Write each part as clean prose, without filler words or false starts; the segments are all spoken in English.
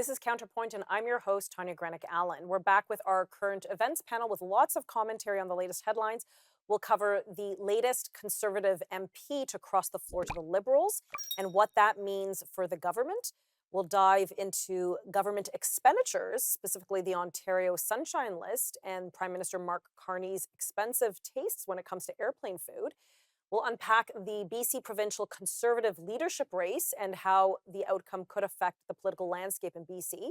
This is Counterpoint, and I'm your host, Tanya Granic Allen. We're back with our current events panel with lots of commentary on the latest headlines. We'll cover the latest Conservative MP to cross the floor to the Liberals and what that means for the government. We'll dive into government expenditures, specifically the Ontario Sunshine List and Prime Minister Mark Carney's expensive tastes when it comes to airplane food. We'll unpack the BC provincial Conservative leadership race and how the outcome could affect the political landscape in BC.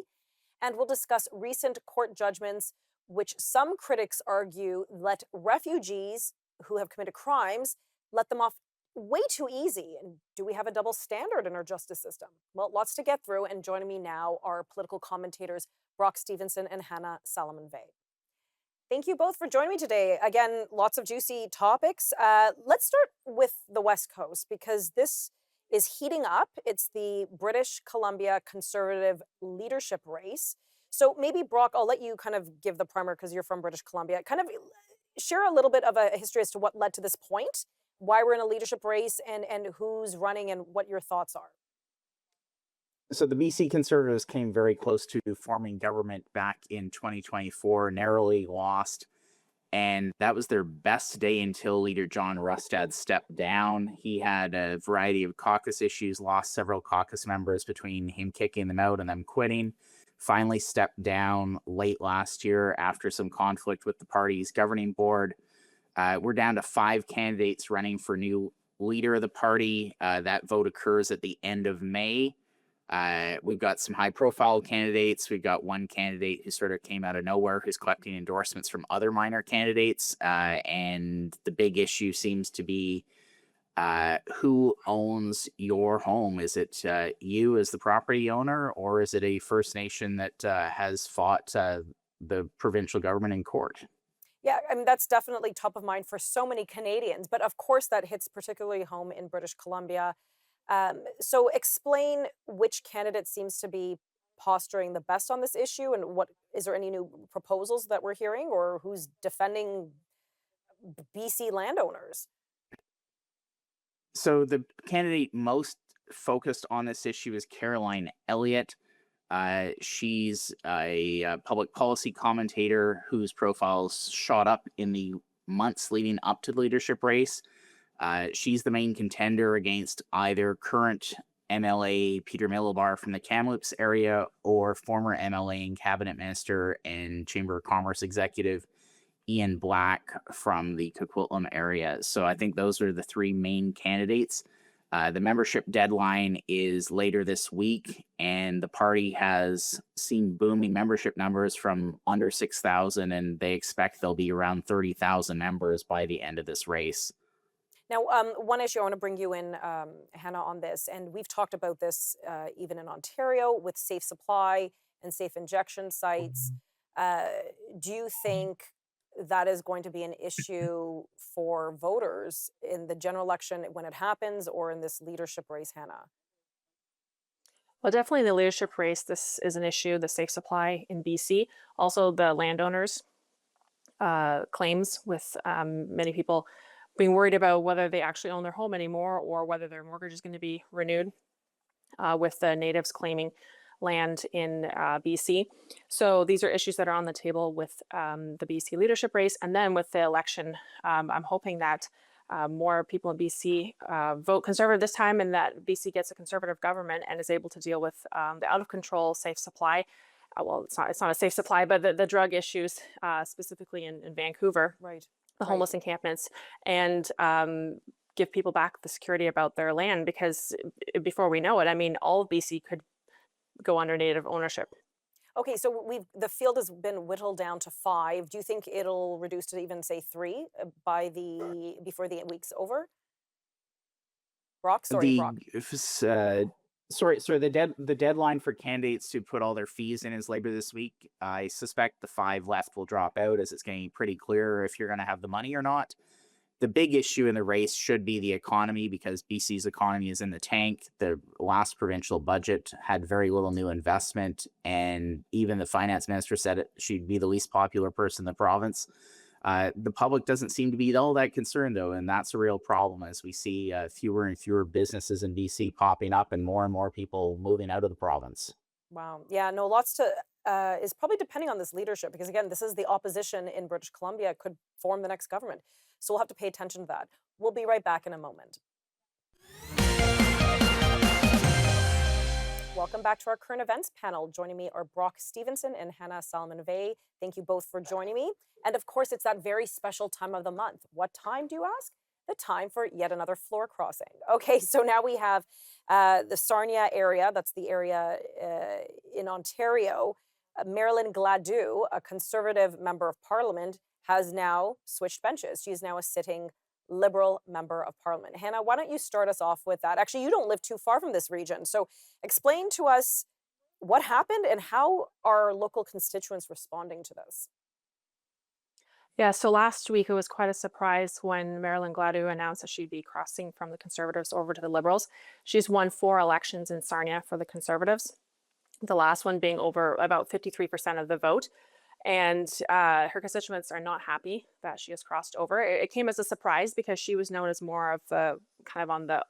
And we'll discuss recent court judgments, which some critics argue let refugees who have committed crimes, let them off way too easy. And do we have a double standard in our justice system? Well, lots to get through. And joining me now are political commentators Brock Stephenson and Hannah Salamon Vegh. Thank you both for joining me today. Again, lots of juicy topics. Let's start with the West Coast because this is heating up. It's the British Columbia Conservative leadership race. So maybe, Brock, I'll let you kind of give the primer because you're from British Columbia. Kind of share a little bit of a history as to what led to this point, why we're in a leadership race, and who's running and what your thoughts are. So the BC Conservatives came very close to forming government back in 2024, narrowly lost, and that was their best day until leader John Rustad stepped down. He had a variety of caucus issues, lost several caucus members between him kicking them out and them quitting, finally stepped down late last year after some conflict with the party's governing board. We're down to 5 candidates running for new leader of the party. That vote occurs at the end of May. We've got some high-profile candidates. We've got one candidate who sort of came out of nowhere who's collecting endorsements from other minor candidates. And the big issue seems to be who owns your home? Is it you as the property owner, or is it a First Nation that has fought the provincial government in court? Yeah, I mean, that's definitely top of mind for so many Canadians. But of course, that hits particularly home in British Columbia. So explain which candidate seems to be posturing the best on this issue, and what is there any new proposals that we're hearing, or who's defending BC landowners? So the candidate most focused on this issue is Caroline Elliot. She's a public policy commentator whose profiles shot up in the months leading up to the leadership race. She's the main contender against either current MLA Peter Middlebar from the Kamloops area or former MLA and cabinet minister and Chamber of Commerce executive Ian Black from the Coquitlam area. So I think those are the 3 main candidates. The membership deadline is later this week, and the party has seen booming membership numbers from under 6,000, and they expect there'll be around 30,000 members by the end of this race. Now, one issue I want to bring you in, Hannah, on this, and we've talked about this even in Ontario with safe supply and safe injection sites. Do you think that is going to be an issue for voters in the general election when it happens, or in this leadership race, Hannah? Well, definitely in the leadership race, this is an issue, the safe supply in BC. Also, the landowners' claims with many people being worried about whether they actually own their home anymore or whether their mortgage is going to be renewed, with the natives claiming land in BC. So these are issues that are on the table with the BC leadership race. And then with the election, I'm hoping that more people in BC vote Conservative this time, and that BC gets a Conservative government and is able to deal with the out-of-control safe supply. Well, it's not a safe supply, but the drug issues, specifically in Vancouver. Right. The homeless encampments, and give people back the security about their land, because before we know it, I mean, all of BC could go under Native ownership. Okay, so the field has been whittled down to 5. Do you think it'll reduce to even say 3 before the week's over? Brock, sorry, Brock. The deadline for candidates to put all their fees in is later this week. I suspect the 5 left will drop out, as it's getting pretty clear if you're going to have the money or not. The big issue in the race should be the economy, because BC's economy is in the tank. The last provincial budget had very little new investment, and even the finance minister said she'd be the least popular person in the province. The public doesn't seem to be all that concerned, though, and that's a real problem as we see fewer and fewer businesses in BC popping up and more people moving out of the province. Wow. Yeah, no, lots to is probably depending on this leadership because again, this is the opposition in British Columbia could form the next government. So we'll have to pay attention to that. We'll be right back in a moment. Welcome back to our current events panel. Joining me are Brock Stephenson and Hannah Salamon Vegh. Thank you both for joining me. And of course, it's that very special time of the month. What time, do you ask? The time for yet another floor crossing. Okay, so now we have the Sarnia area. That's the area in Ontario. Marilyn Gladu, a Conservative member of Parliament, has now switched benches. She is now a sitting Liberal member of Parliament. Hannah, why don't you start us off with that? Actually, you don't live too far from this region. So explain to us what happened and how are local constituents responding to this? Yeah, so last week it was quite a surprise when Marilyn Gladu announced that she'd be crossing from the Conservatives over to the Liberals. She's won 4 elections in Sarnia for the Conservatives, the last one being over about 53% of the vote. And her constituents are not happy that she has crossed over. It came as a surprise because she was known as more of the kind of on the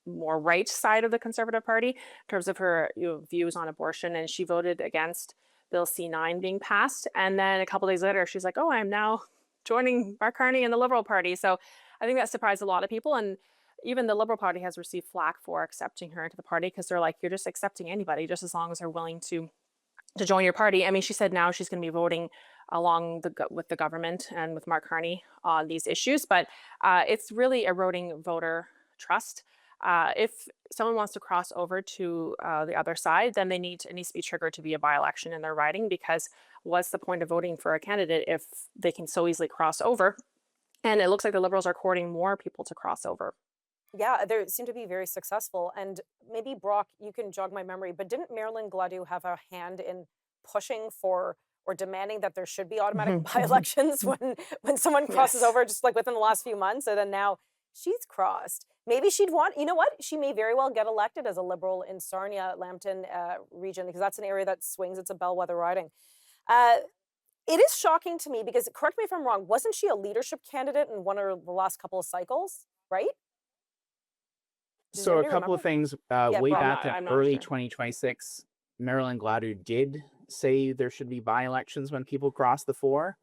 more right side of the Conservative Party in terms of her views on abortion, and she voted against Bill C9 being passed. And then a couple days later, she's like, "Oh, I'm now joining Mark Carney and the Liberal Party." So I think that surprised a lot of people, and even the Liberal Party has received flack for accepting her into the party because they're like, "You're just accepting anybody, just as long as they're willing to join your party." I mean, she said now she's going to be voting along with the government and with Mark Carney on these issues, but it's really eroding voter trust. If someone wants to cross over to the other side, then it needs to be triggered to be a by-election in their riding, because what's the point of voting for a candidate if they can so easily cross over? And it looks like the Liberals are courting more people to cross over. Yeah, they seem to be very successful. And maybe, Brock, you can jog my memory, but didn't Marilyn Gladu have a hand in pushing for or demanding that there should be automatic by-elections when someone crosses Yes. over just like within the last few months? And then now she's crossed. Maybe she'd want, you know what? She may very well get elected as a Liberal in Sarnia, Lambton region, because that's an area that swings. It's a bellwether riding. Uh, it is shocking to me because, correct me if I'm wrong, wasn't she a leadership candidate in one of the last couple of cycles, right? Does So a anybody couple of remember? things. Yeah, Way Brock. back in I'm not early sure. 2026, Marilyn Gladu did say there should be by-elections when people cross the floor.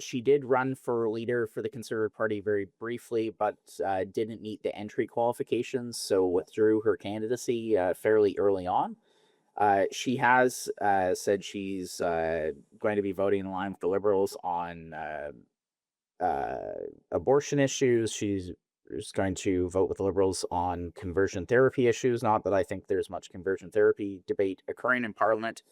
She did run for leader for the Conservative Party very briefly, but didn't meet the entry qualifications, so withdrew her candidacy fairly early on. She has said she's going to be voting in line with the Liberals on abortion issues. She's going to vote with the Liberals on conversion therapy issues. Not that I think there's much conversion therapy debate occurring in Parliament.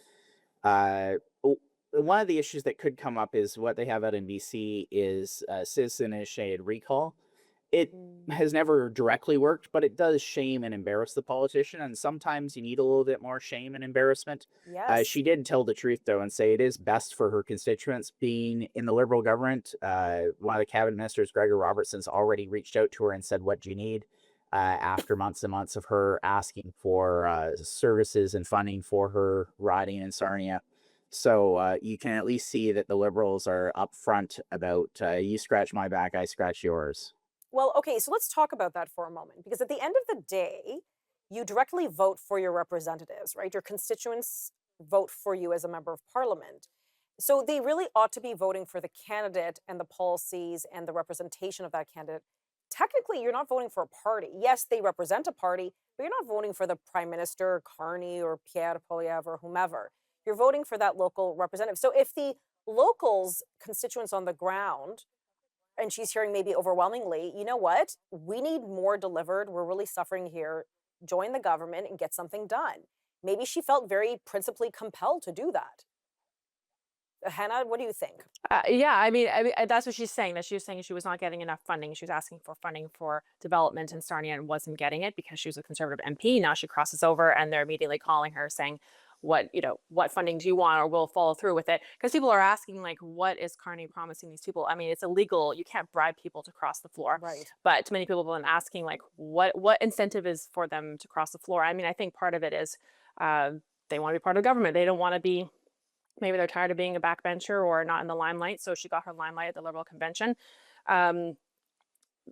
One of the issues that could come up is what they have out in BC is citizen-initiated recall. It has never directly worked, but it does shame and embarrass the politician, and sometimes you need a little bit more shame and embarrassment. Yes. She did tell the truth, though, and say it is best for her constituents being in the Liberal government. One of the cabinet ministers, Gregor Robertson's, already reached out to her and said, "What do you need?" After months and months of her asking for services and funding for her riding in Sarnia. So you can at least see that the Liberals are upfront about you scratch my back, I scratch yours. Well, okay, so let's talk about that for a moment because at the end of the day, you directly vote for your representatives, right? Your constituents vote for you as a member of parliament. So they really ought to be voting for the candidate and the policies and the representation of that candidate. Technically, you're not voting for a party. Yes, they represent a party, but you're not voting for the prime minister, Carney, or Pierre Poilievre, or whomever. You're voting for that local representative. So if the locals, constituents on the ground, and she's hearing maybe overwhelmingly, you know what? We need more delivered. We're really suffering here. Join the government and get something done. Maybe she felt very principally compelled to do that. Hannah, what do you think? Yeah, I mean, that's what she's saying. That she was saying she was not getting enough funding. She was asking for funding for development in Sarnia and wasn't getting it because she was a Conservative MP. Now she crosses over, and they're immediately calling her saying, what funding do you want, or we'll follow through with it? Because people are asking, like, what is Carney promising these people? I mean, it's illegal. You can't bribe people to cross the floor. Right. But many people have been asking, like, what incentive is for them to cross the floor? I mean, I think part of it is they want to be part of the government. They don't want to be. Maybe they're tired of being a backbencher or not in the limelight. So she got her limelight at the Liberal convention.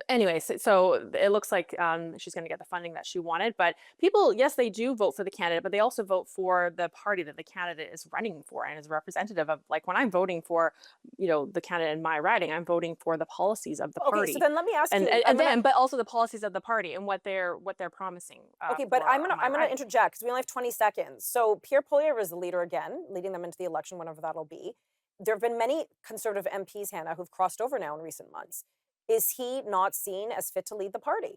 Anyway, so it looks like she's going to get the funding that she wanted. But people, yes, they do vote for the candidate, but they also vote for the party that the candidate is running for and is representative of. Like when I'm voting for, the candidate in my riding, I'm voting for the policies of the Okay, so party, then let me ask and you. and then, but also the policies of the party and what they're promising. Okay, but for I'm gonna my I'm gonna riding. interject because we only have 20 seconds. So Pierre Poilievre is the leader again, leading them into the election, whenever that'll be. There have been many Conservative MPs, Hannah, who've crossed over now in recent months. Is he not seen as fit to lead the party?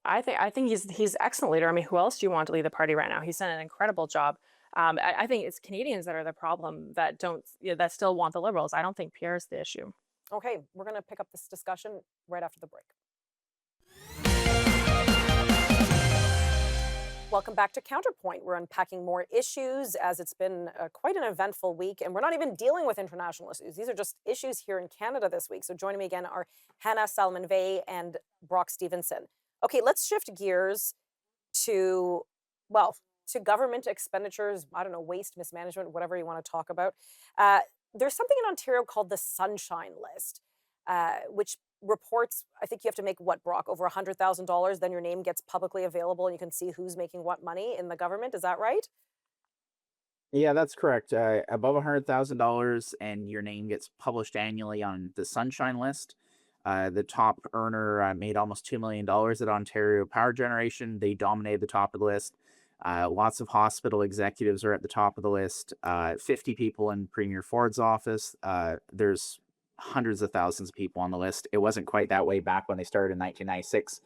I think he's excellent leader. I mean, who else do you want to lead the party right now? He's done an incredible job. I think it's Canadians that are the problem that don't that still want the Liberals. I don't think Pierre's the issue. Okay, we're gonna pick up this discussion right after the break. Welcome back to Counterpoint. We're unpacking more issues as it's been quite an eventful week, and we're not even dealing with international issues. These are just issues here in Canada this week. So joining me again are Hannah Salamon Vegh and Brock Stephenson. Okay, let's shift gears to, well, to government expenditures, I don't know, waste, mismanagement, whatever you want to talk about. There's something in Ontario called the Sunshine List, which reports, I think you have to make what, Brock, over $100,000, then your name gets publicly available and you can see who's making what money in the government. Is that right? Yeah, that's correct. Above $100,000, and your name gets published annually on the Sunshine List. The top earner made almost $2 million at Ontario Power Generation. They dominated the top of the list. Lots of hospital executives are at the top of the list. 50 people in Premier Ford's office. There's hundreds of thousands of people on the list. It wasn't quite that way back when they started in 1996.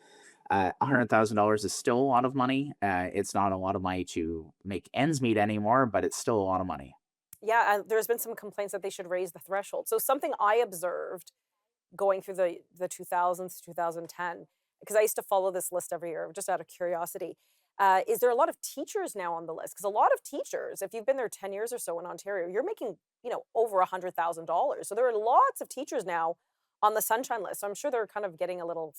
$100,000 is still a lot of money. It's not a lot of money to make ends meet anymore, but it's still a lot of money. Yeah, there's been some complaints that they should raise the threshold. So something I observed going through the 2000s, 2010, because I used to follow this list every year, just out of curiosity. Is there a lot of teachers now on the list? Because a lot of teachers, if you've been there 10 years or so in Ontario, you're making, over $100,000. So there are lots of teachers now on the Sunshine List. So I'm sure they're kind of getting a little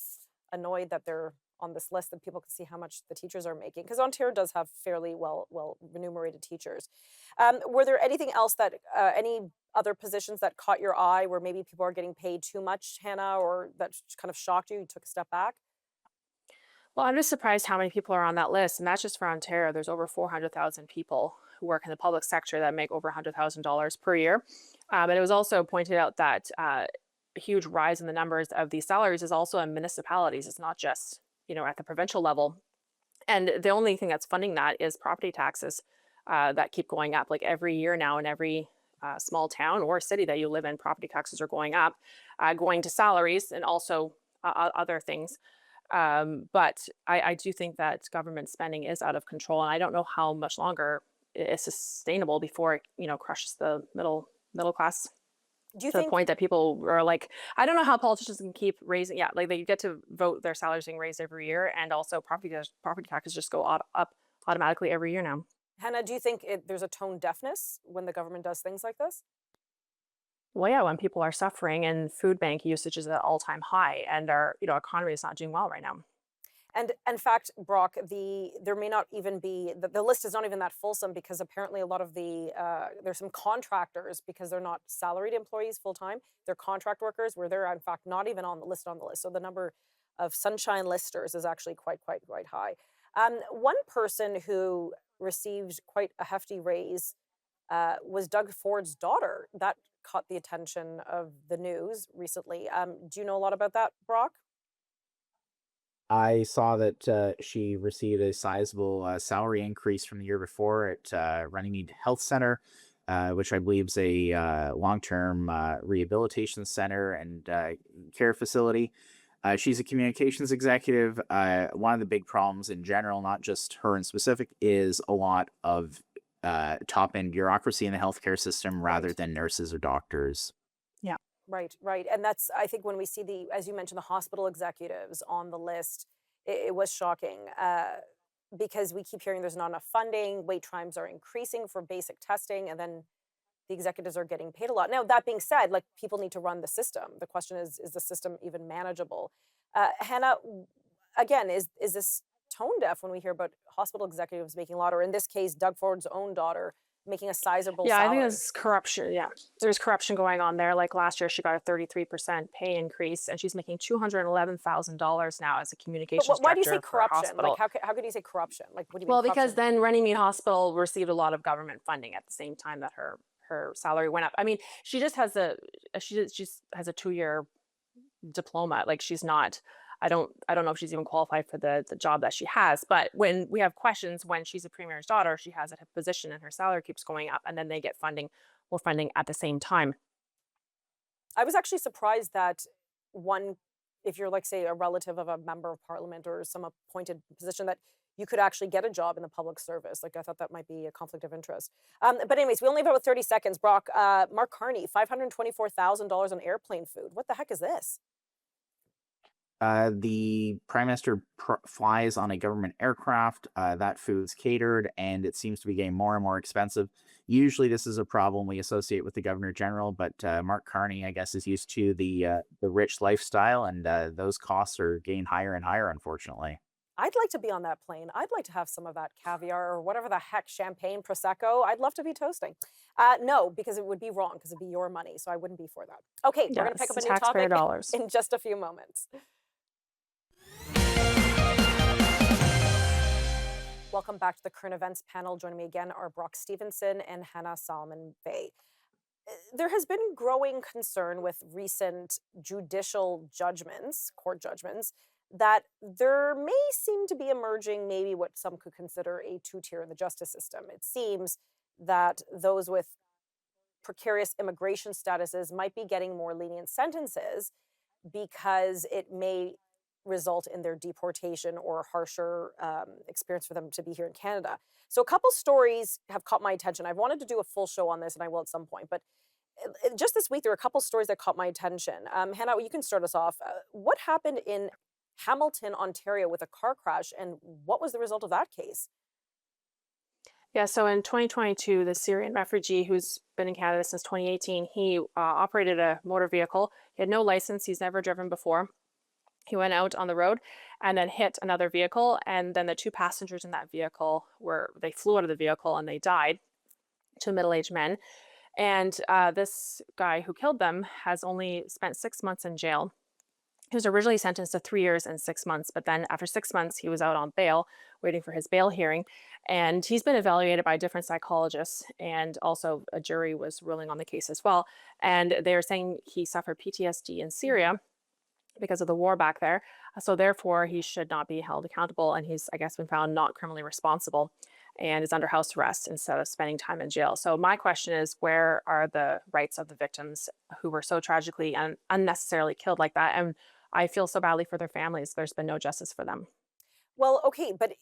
annoyed that they're on this list, that people can see how much the teachers are making, because Ontario does have fairly well remunerated teachers. Were there anything else that any other positions that caught your eye where maybe people are getting paid too much, Hannah, or that kind of shocked you? You took a step back. Well, I'm just surprised how many people are on that list, and that's just for Ontario. There's over 400,000 people who work in the public sector that make over $100,000 per year. But it was also pointed out that a huge rise in the numbers of these salaries is also in municipalities. It's not just at the provincial level, and the only thing that's funding that is property taxes that keep going up. Like every year now, in every small town or city that you live in, property taxes are going up, going to salaries and also other things. But I do think that government spending is out of control, and I don't know how much longer it's sustainable before it crushes the middle class Do you to the think point that people are like, I don't know how politicians can keep raising. Yeah, like they get to vote their salaries being raised every year, and also property taxes just go up automatically every year now. Hannah, do you think there's a tone deafness when the government does things like this? Well, yeah, when people are suffering and food bank usage is at all-time high, and our economy is not doing well right now. And in fact, Brock, there may not even be the list is not even that fulsome, because apparently a lot of there's some contractors, because they're not salaried employees full time. They're contract workers where they're in fact not even on the list. So the number of Sunshine Listers is actually quite high. One person who received quite a hefty raise was Doug Ford's daughter. That caught the attention of the news recently. Do you know a lot about that, Brock? I saw that she received a sizable salary increase from the year before at Runnymede Health Center, which I believe is a long-term rehabilitation center and care facility. She's a communications executive. One of the big problems in general, not just her in specific, is a lot of top-end bureaucracy in the healthcare system rather Right. than nurses or doctors. Yeah. Right. And that's, I think, when we see as you mentioned, the hospital executives on the list, it was shocking, because we keep hearing there's not enough funding, wait times are increasing for basic testing, and then the executives are getting paid a lot. Now, that being said, like, people need to run the system. The question is the system even manageable? Hannah, again, is this tone deaf when we hear about hospital executives making a lot, or in this case, Doug Ford's own daughter making a sizable Yeah, I think salary. there's corruption. Yeah, there's corruption going on there. Like last year, she got a 33% pay increase, and she's making $211,000 now as a But communications why do you say director for a corruption? Like, hospital. how could you say corruption? Like, what do you mean Well, because corruption? then Runnymede Hospital received a lot of government funding at the same time that her salary went up. I mean, she just has she just has a 2-year diploma. Like she's not. I don't know if she's even qualified for the job that she has. But when we have questions, when she's a premier's daughter, she has a position and her salary keeps going up, and then they get more funding at the same time. I was actually surprised that one, if you're like, say, a relative of a member of parliament or some appointed position, that you could actually get a job in the public service. Like, I thought that might be a conflict of interest. But anyways, we only have about 30 seconds. Brock, Mark Carney, $524,000 on airplane food. What the heck is this? The prime minister flies on a government aircraft. That food's catered, and it seems to be getting more and more expensive. Usually, this is a problem we associate with the governor general, but Mark Carney, I guess, is used to the rich lifestyle, and those costs are getting higher and higher, unfortunately. I'd like to be on that plane. I'd like to have some of that caviar or whatever the heck, champagne, prosecco. I'd love to be toasting. No, because it would be wrong, because it'd be your money, so I wouldn't be for that. Okay, we're Yeah, going to pick up a it's new taxpayer topic dollars. in just a few moments. Welcome back to the current events panel. Joining me again are Brock Stephenson and Hannah Salamon Vegh. There has been growing concern with recent judicial judgments, court judgments, that there may seem to be emerging maybe what some could consider a two-tier in the justice system. It seems that those with precarious immigration statuses might be getting more lenient sentences because it may result in their deportation or harsher experience for them to be here in Canada. So a couple stories have caught my attention. I've wanted to do a full show on this, and I will at some point, but just this week, there were a couple stories that caught my attention. Hannah, you can start us off. What happened in Hamilton, Ontario with a car crash, and what was the result of that case? Yeah, so in 2022, the Syrian refugee who's been in Canada since 2018, he operated a motor vehicle. He had no license. He's never driven before. He went out on the road and then hit another vehicle. And then the two passengers in that vehicle they flew out of the vehicle and they died, two middle-aged men. And this guy who killed them has only spent 6 months in jail. He was originally sentenced to 3 years and 6 months, but then after 6 months, he was out on bail, waiting for his bail hearing. And he's been evaluated by different psychologists, and also a jury was ruling on the case as well. And they were saying he suffered PTSD in Syria because of the war back there. So therefore, he should not be held accountable. And he's, I guess, been found not criminally responsible and is under house arrest instead of spending time in jail. So my question is, where are the rights of the victims who were so tragically and unnecessarily killed like that? And I feel so badly for their families. There's been no justice for them. Well, okay, but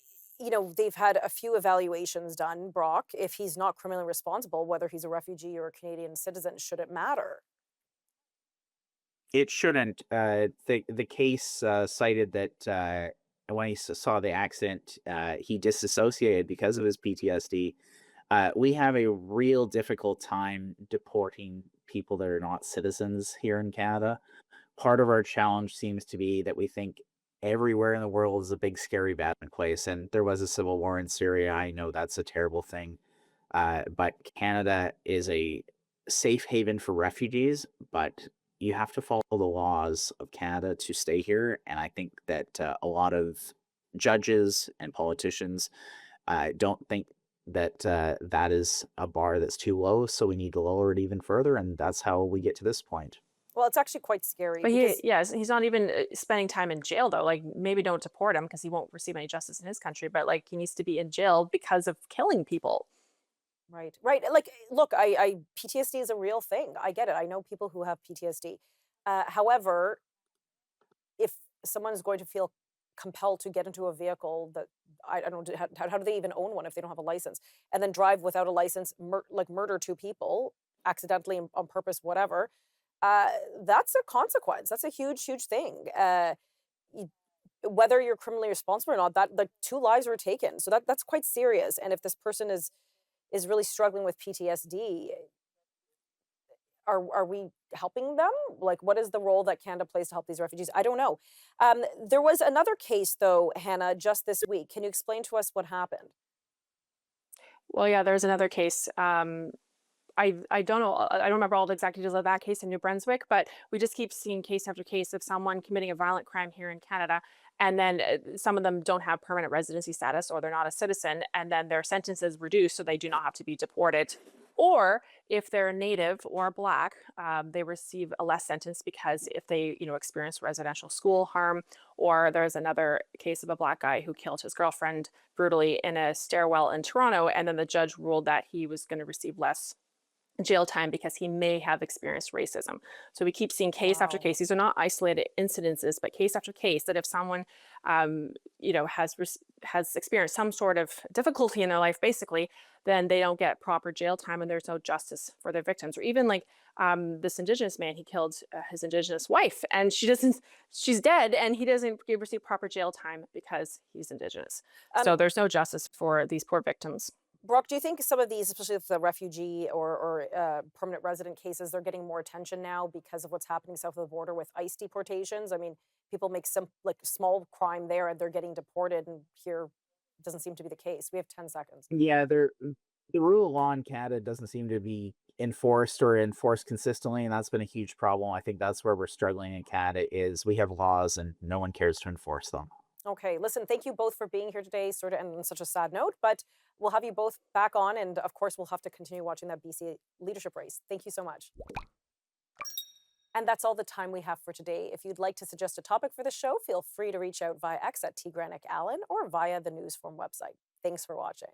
they've had a few evaluations done, Brock. If he's not criminally responsible, whether he's a refugee or a Canadian citizen, should it matter? It shouldn't. The case cited that when he saw the accident, he disassociated because of his PTSD. We have a real difficult time deporting people that are not citizens here in Canada. Part of our challenge seems to be that we think everywhere in the world is a big, scary, bad place. And there was a civil war in Syria. I know that's a terrible thing. But Canada is a safe haven for refugees, but you have to follow the laws of Canada to stay here. And I think that a lot of judges and politicians don't think that that is a bar that's too low. So we need to lower it even further. And that's how we get to this point. Well, it's actually quite scary. But because he's not even spending time in jail though. Like maybe don't deport him because he won't receive any justice in his country, but like he needs to be in jail because of killing people. Right, right. Like, look, I PTSD is a real thing. I get it. I know people who have PTSD. However, if someone's going to feel compelled to get into a vehicle that I don't know, how do they even own one if they don't have a license, and then drive without a license, like murder two people accidentally on purpose, whatever, that's a consequence. That's a huge, huge thing. Whether you're criminally responsible or not, that the two lives were taken. So that's quite serious. And if this person is really struggling with PTSD, are we helping them? Like, what is the role that Canada plays to help these refugees? I don't know. There was another case, though, Hannah, just this week. Can you explain to us what happened? Well, yeah, there's another case. I don't know. I don't remember all the exact details of that case in New Brunswick, but we just keep seeing case after case of someone committing a violent crime here in Canada, and then some of them don't have permanent residency status or they're not a citizen, and then their sentence is reduced so they do not have to be deported. Or if they're a native or black, they receive a less sentence because if they, experience residential school harm, or there's another case of a black guy who killed his girlfriend brutally in a stairwell in Toronto, and then the judge ruled that he was going to receive less jail time because he may have experienced racism. So we keep seeing case after Wow. case. These are not isolated incidences, but case after case that if someone, has experienced some sort of difficulty in their life, basically, then they don't get proper jail time and there's no justice for their victims. Or even like this Indigenous man, he killed his Indigenous wife, and she's dead, and he doesn't receive proper jail time because he's Indigenous. Um, So there's no justice for these poor victims. Brock, do you think some of these, especially with the refugee or permanent resident cases, they're getting more attention now because of what's happening south of the border with ICE deportations? I mean, people make some like small crime there and they're getting deported, and here it doesn't seem to be the case. We have 10 seconds. Yeah, the rule of law in Canada doesn't seem to be enforced or enforced consistently, and that's been a huge problem. I think that's where we're struggling in Canada is we have laws and no one cares to enforce them. Okay, listen, thank you both for being here today, sort of, and on such a sad note, but we'll have you both back on, and of course, we'll have to continue watching that BC leadership race. Thank you so much. And that's all the time we have for today. If you'd like to suggest a topic for the show, feel free to reach out via X at T Granic Allen or via the Newsform website. Thanks for watching.